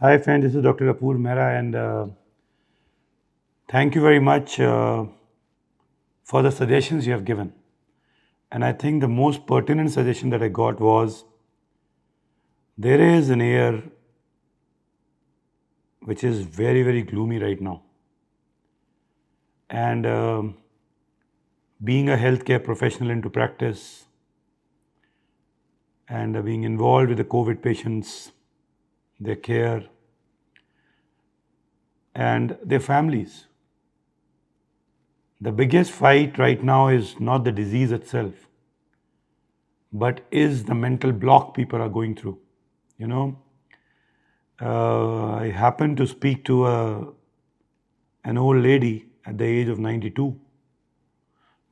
Hi, friend. This is Dr. Apoor Mehra, and thank you very much for the suggestions you have given. And I think the most pertinent suggestion that I got was there is an air which is very, very gloomy right now. And being a healthcare professional into practice and being involved with the COVID patients, their care, and their families. The biggest fight right now is not the disease itself, but is the mental block people are going through. You know, I happened to speak to an old lady at the age of 92,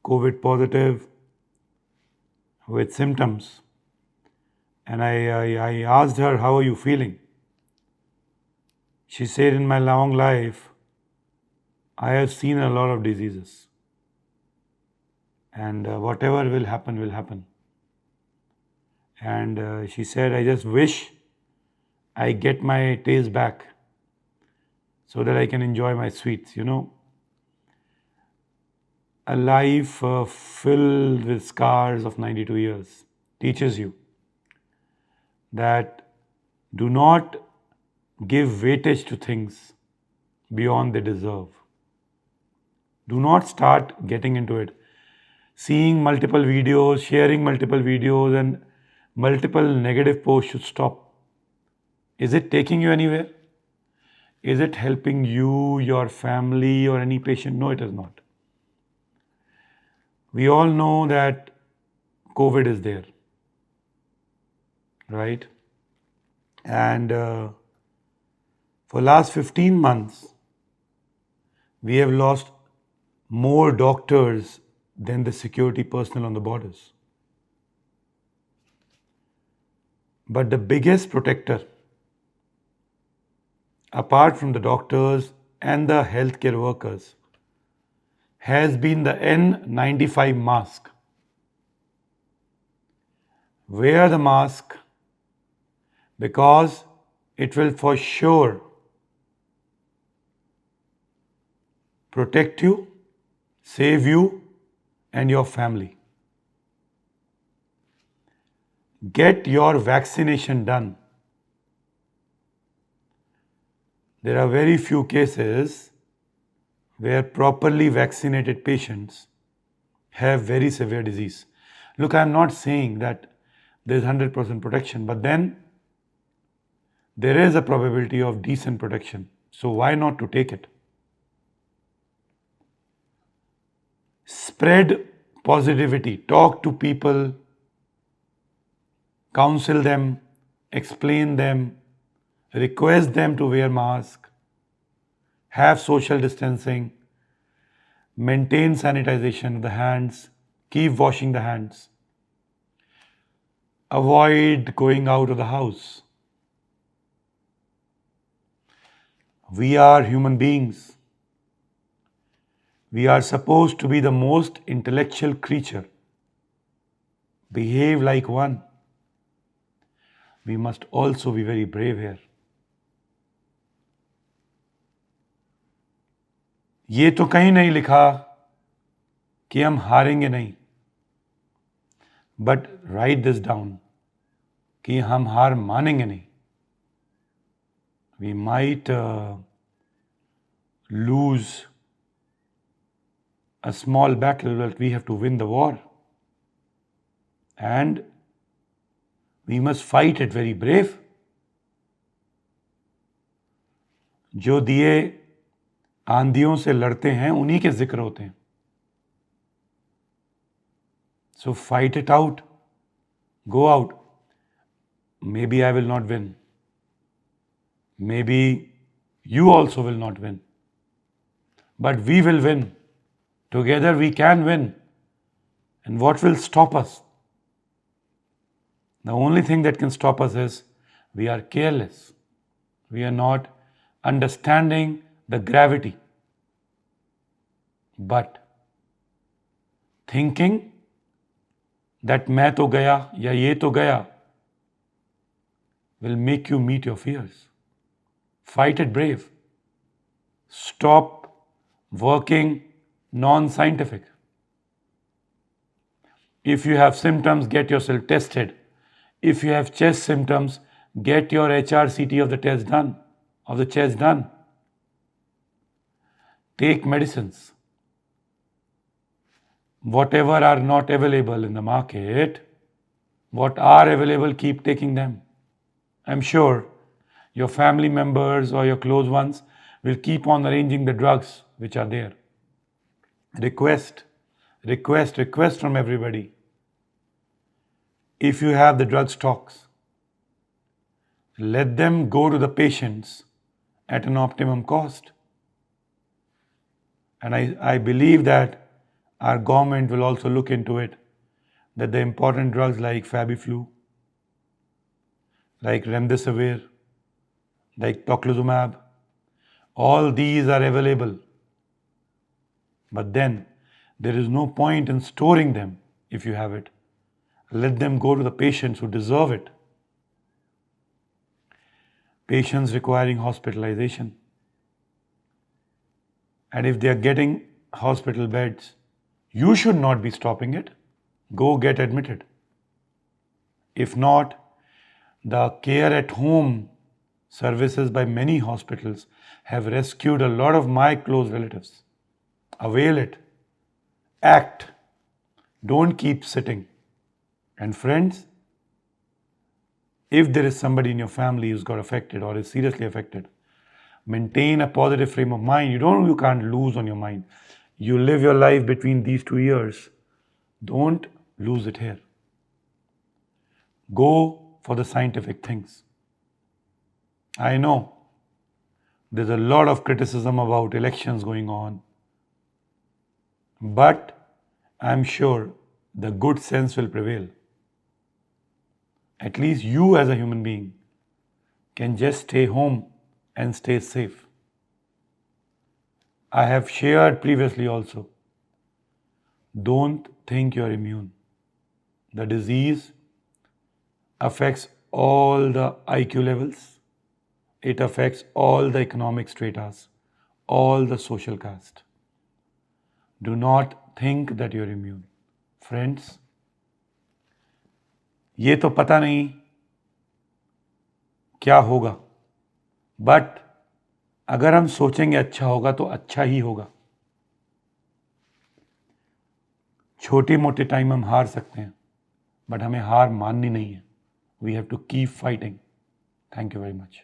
COVID positive with symptoms. And I asked her, "How are you feeling?" She said, "In my long life, I have seen a lot of diseases. And whatever will happen, will happen." And she said, "I just wish I get my taste back so that I can enjoy my sweets." A life filled with scars of 92 years teaches you that do not give weightage to things beyond they deserve. Do not start getting into it. Seeing multiple videos, sharing multiple videos, and multiple negative posts should stop. Is it taking you anywhere? Is it helping you, your family, or any patient? No, it is not. We all know that COVID is there, right? And for last 15 months, we have lost more doctors than the security personnel on the borders. But the biggest protector, apart from the doctors and the healthcare workers, has been the N95 mask. Wear the mask because it will for sure protect you, save you, and your family. Get your vaccination done. There are very few cases where properly vaccinated patients have very severe disease. Look, I'm not saying that there's 100% protection, but then there is a probability of decent protection. So why not to take it? Spread positivity. Talk to people, counsel them, explain them, request them to wear mask, have social distancing, maintain sanitization of the hands, keep washing the hands, avoid going out of the house. We are human beings. We are supposed to be the most intellectual creature. Behave like one. We must also be very brave here. ये तो कहीं नहीं लिखा कि हम हारेंगे नहीं, but right this down कि हम हार मानेंगे नहीं. We might lose a small battle, but we have to win the war. And we must fight it very brave. जो दिए आंधियों से लड़ते हैं उन्हीं के जिक्र होते हैं. So fight it out. Go out. Maybe I will not win. Maybe you also will not win. But we will win. Together we can win. And what will stop us? The only thing that can stop us is we are careless. We are not understanding the gravity. But thinking that मैं तो गया या ये तो गया will make you meet your fears. Fight it brave. Stop working non-scientific. If you have symptoms, get yourself tested. If you have chest symptoms, get your HRCT of the chest done. Take medicines. Whatever are not available in the market, what are available, keep taking them. I'm sure your family members or your close ones will keep on arranging the drugs which are there. Request from everybody. If you have the drug stocks, let them go to the patients at an optimum cost. And I believe that our government will also look into it, that the important drugs like Fabiflu, like Remdesivir, like Tocilizumab, all these are available. But then there is no point in storing them if you have it. Let them go to the patients who deserve it. Patients requiring hospitalization. And if they are getting hospital beds, you should not be stopping it. Go get admitted. If not, the care at home services by many hospitals have rescued a lot of my close relatives. Avail it. Act. Don't keep sitting. And friends, if there is somebody in your family who's got affected or is seriously affected, maintain a positive frame of mind. You can't lose on your mind. You live your life between these 2 years. Don't lose it here. Go for the scientific things. I know there's a lot of criticism about elections going on, but I'm sure the good sense will prevail. At least you as a human being can just stay home and stay safe. I have shared previously also, don't think you're immune. The disease affects all the IQ levels. It affects all the economic stratas, all the social caste. Do not think that you're immune. Friends, ये तो पता नहीं क्या होगा, but अगर हम सोचेंगे अच्छा होगा तो अच्छा ही होगा. छोटी मोटी टाइम हम हार सकते हैं, बट हमें हार माननी नहीं है. We have to keep fighting. Thank you very much.